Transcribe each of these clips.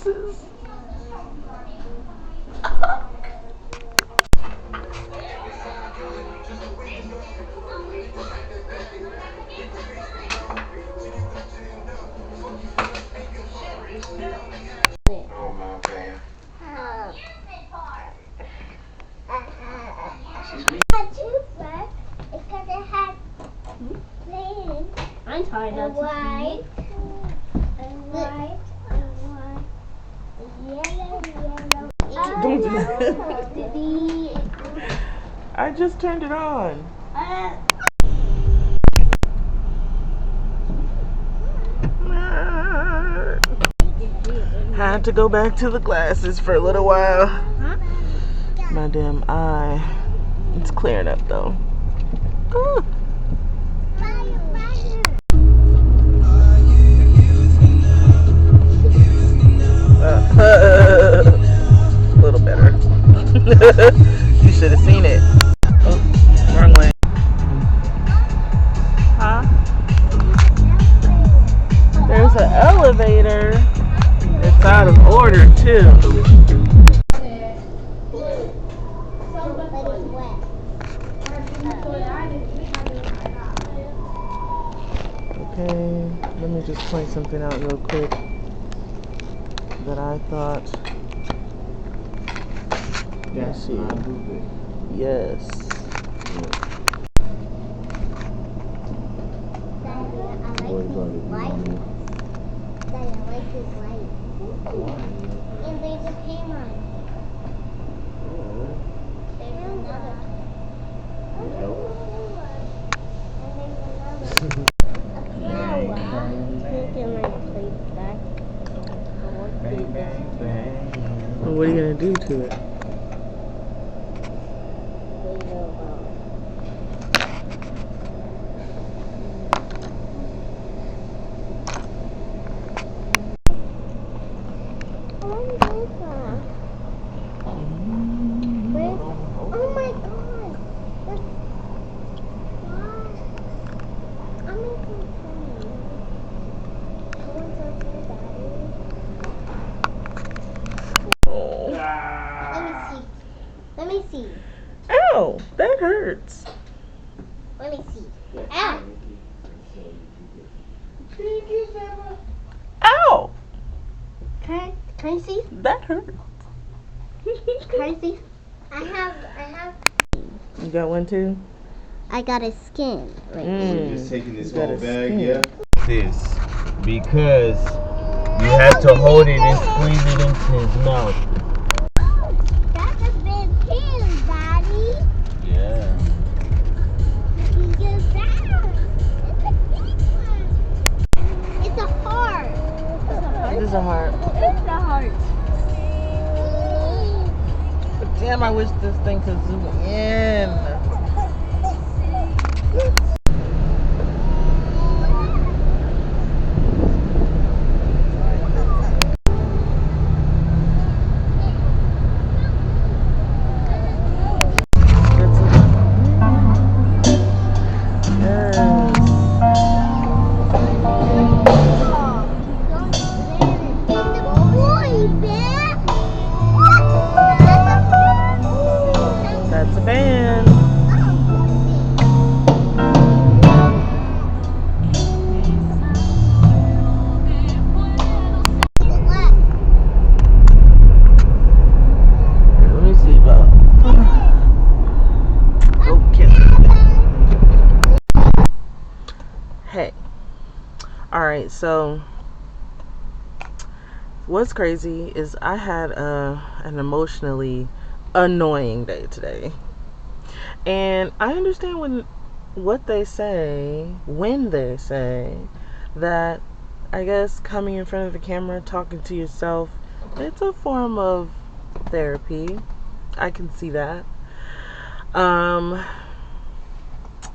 glasses. I'm tired of white and white and white and yellow. I just turned it on. Had to go back to the glasses for a little while. My damn eye. It's clearing up though. Ooh. A little better. You should have seen it. Oh, wrong way. Huh? There's an elevator. It's out of order too. Okay, let me just point something out real quick that I thought. Yes. Yes. And there's a camera. There's another. Well, what are you gonna do to it? Let me see. Ow, that hurts. Let me see. Ow. Ow. Can I see? That hurts. Can I see? I have. You got one too? I got a skin. Right. We're just taking this whole bag, skin. yeah? This, because you have to hold it and squeeze it into his mouth. That's a big pin, Daddy. Yeah. It's a heart. It is a heart. It's a heart. But damn, I wish this thing could zoom in. That's a band. Let me see, Bob. Okay. Hey. Alright, so what's crazy is I had an emotionally annoying day today. And I understand when they say that, I guess, coming in front of the camera, talking to yourself, it's a form of therapy. I can see that.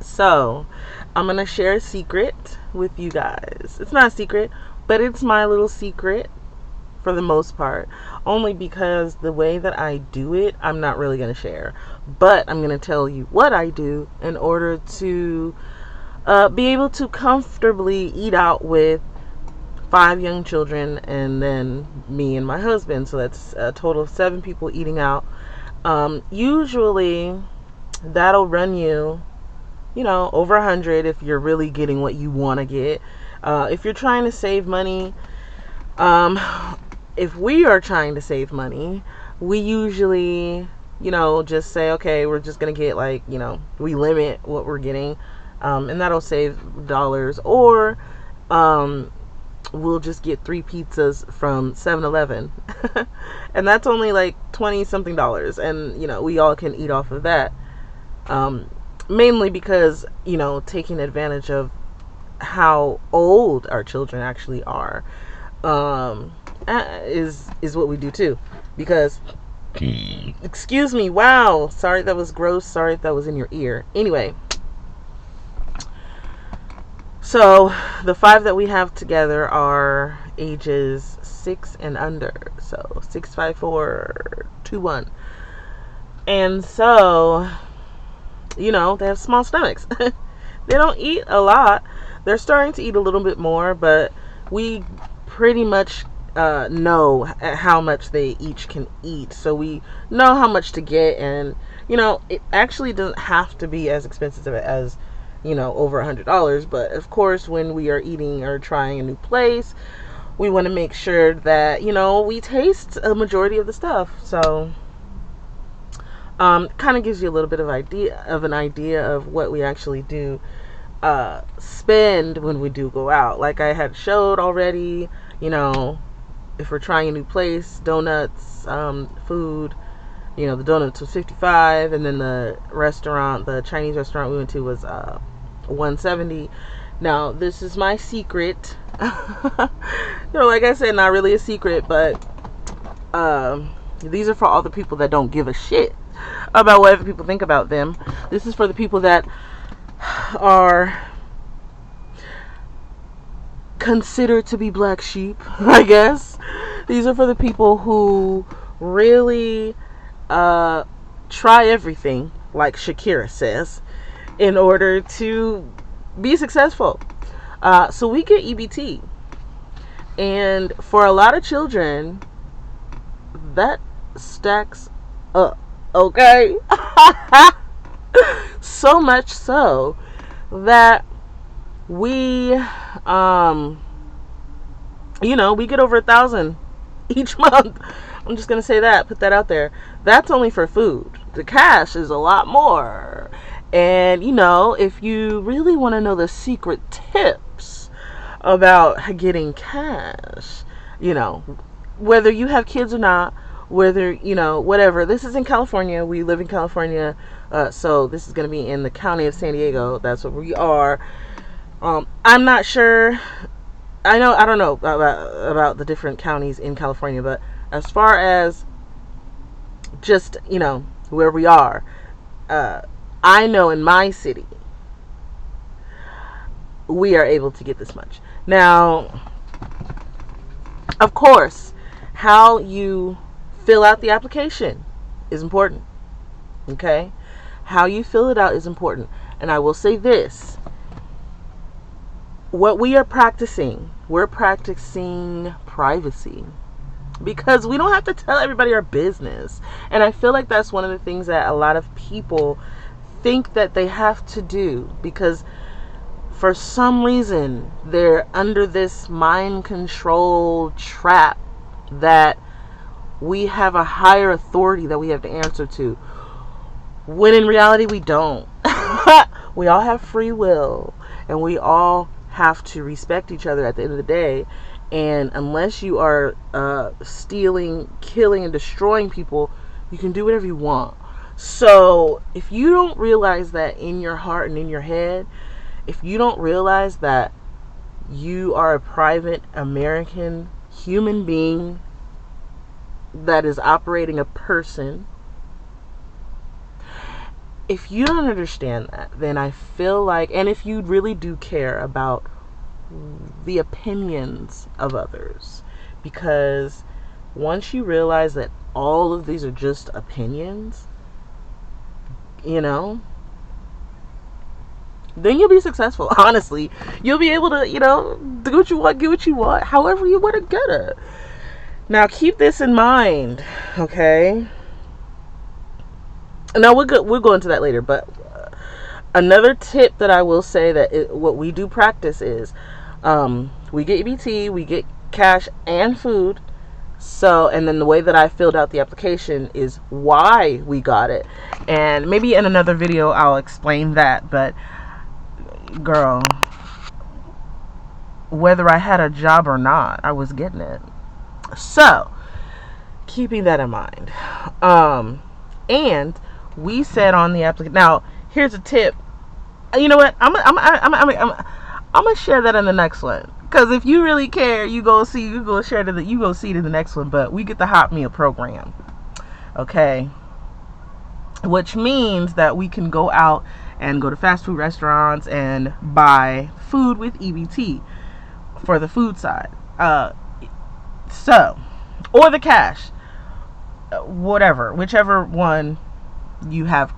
So I'm gonna share a secret with you guys. It's not a secret, but it's my little secret for the most part, only because the way that I do it, I'm not really going to share, but I'm going to tell you what I do in order to be able to comfortably eat out with 5 young children, and then me and my husband. So that's a total of 7 people eating out. Usually that'll run you, over 100 if you're really getting what you want to get. If you're trying to save money, if we are trying to save money, we usually, just say, okay, we're just going to get we limit what we're getting, and that'll save dollars. Or we'll just get 3 pizzas from 7-Eleven. And that's only like 20 something dollars. And, we all can eat off of that. Mainly because, taking advantage of how old our children actually are, is what we do too. Because, excuse me, wow, sorry that was gross, sorry that was in your ear. Anyway, so the 5 that we have together are ages 6 and under. So 6, 5, 4, 2, 1. And so, they have small stomachs. They don't eat a lot. They're starting to eat a little bit more, but we pretty much know how much they each can eat. So we know how much to get, and it actually doesn't have to be as expensive as over $100. But of course, when we are eating or trying a new place, we want to make sure that we taste a majority of the stuff. So kind of gives you a little bit of an idea of what we actually do spend when we do go out. Like I had showed already, if we're trying a new place, donuts, food, the donuts was $55, and then the Chinese restaurant we went to was $170. Now this is my secret. Like I said, not really a secret, but these are for all the people that don't give a shit about what other people think about them. This is for the people that are considered to be black sheep, I guess. These are for the people who really try everything, like Shakira says, in order to be successful. So we get EBT, and for a lot of children, that stacks up. Okay. So much so that we we get over 1,000 each month. I'm just gonna say that, put that out there. That's only for food. The cash is a lot more. And if you really want to know the secret tips about getting cash, whether you have kids or not, whether whatever. This is in California. We live in California, so this is going to be in the county of San Diego. That's where we are. I'm not sure. I don't know about the different counties in California, but as far as just where we are, I know in my city we are able to get this much. Now, of course, how you fill out the application is important. Okay? How you fill it out is important. And I will say this. What we're practicing privacy. Because we don't have to tell everybody our business. And I feel like that's one of the things that a lot of people think that they have to do. Because for some reason, they're under this mind control trap that we have a higher authority that we have to answer to, when in reality we don't. We all have free will, and we all have to respect each other at the end of the day. And unless you are stealing, killing, and destroying people, you can do whatever you want. So if you don't realize that in your heart and in your head, if you don't realize that you are a private American human being that is operating a person, if you don't understand that, then I feel like, and if you really do care about the opinions of others, because once you realize that all of these are just opinions, then you'll be successful. Honestly, you'll be able to, do what you want, get what you want, however you want to get it. Now, keep this in mind, okay? Now, we'll go into that later, but another tip that I will say that what we do practice is we get EBT, we get cash and food. So, and then the way that I filled out the application is why we got it. And maybe in another video I'll explain that. But, girl, whether I had a job or not, I was getting it. So, keeping that in mind. And we said on the application. Now, here's a tip. You know what? I'm gonna share that in the next one. Because if you really care, you go see it in the next one. But we get the hot meal program, okay? Which means that we can go out and go to fast food restaurants and buy food with EBT for the food side. Or the cash, whichever one you have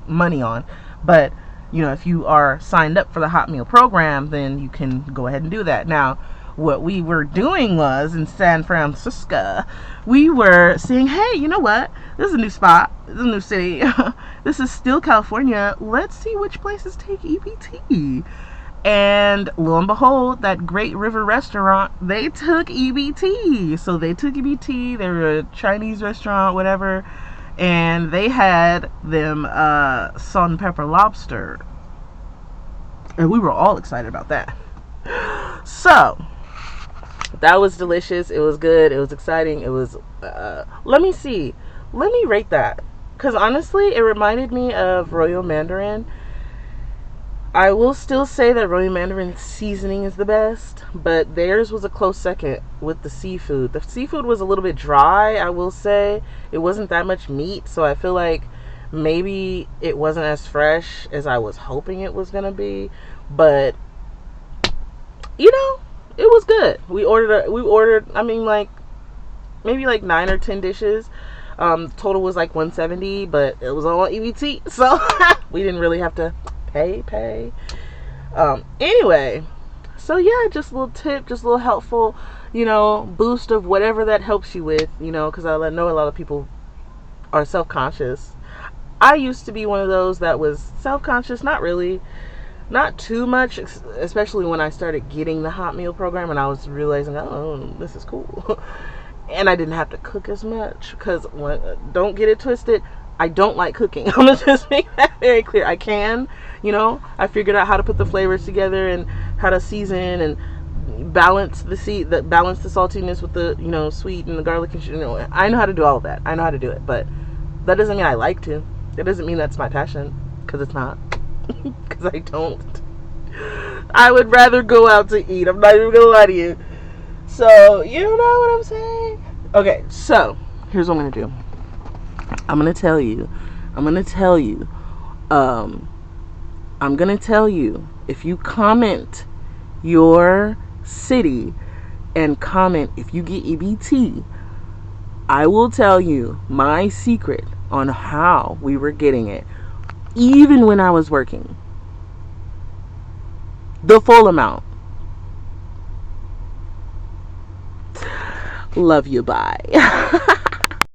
money on. But if you are signed up for the hot meal program, then you can go ahead and do that. Now, what we were doing was in San Francisco, we were saying, hey, you know what? This is a new spot. This is a new city. This is still California. Let's see which places take EBT. And lo and behold, that Great River restaurant, they took EBT. So they took EBT. They were a Chinese restaurant, whatever. And they had them salt and pepper lobster. And we were all excited about that. So, that was delicious. It was good. It was exciting. It was, let me see. Let me rate that. Because honestly, it reminded me of Royal Mandarin. I will still say that Royal Mandarin's seasoning is the best, but theirs was a close second with the seafood. The seafood was a little bit dry, I will say. It wasn't that much meat, so I feel like maybe it wasn't as fresh as I was hoping it was going to be. But, it was good. We ordered, maybe like 9 or 10 dishes. Total was like $170, but it was all EBT, so we didn't really have to pay. Anyway, so yeah, just a little tip, just a little helpful, boost of whatever that helps you with, because I know a lot of people are self-conscious. I used to be one of those that was self-conscious, not too much, especially when I started getting the hot meal program and I was realizing, oh, this is cool. And I didn't have to cook as much, because don't get it twisted, I don't like cooking. I'm going to just make that very clear. I can, I figured out how to put the flavors together and how to season and balance the saltiness with the, sweet and the garlic and I know how to do all of that. I know how to do it, but that doesn't mean I like to. It doesn't mean that's my passion, because it's not. Because I don't. I would rather go out to eat. I'm not even going to lie to you. So, you know what I'm saying? Okay, so here's what I'm going to do. I'm going to tell you, if you comment your city and comment if you get EBT, I will tell you my secret on how we were getting it, even when I was working. The full amount. Love you, bye.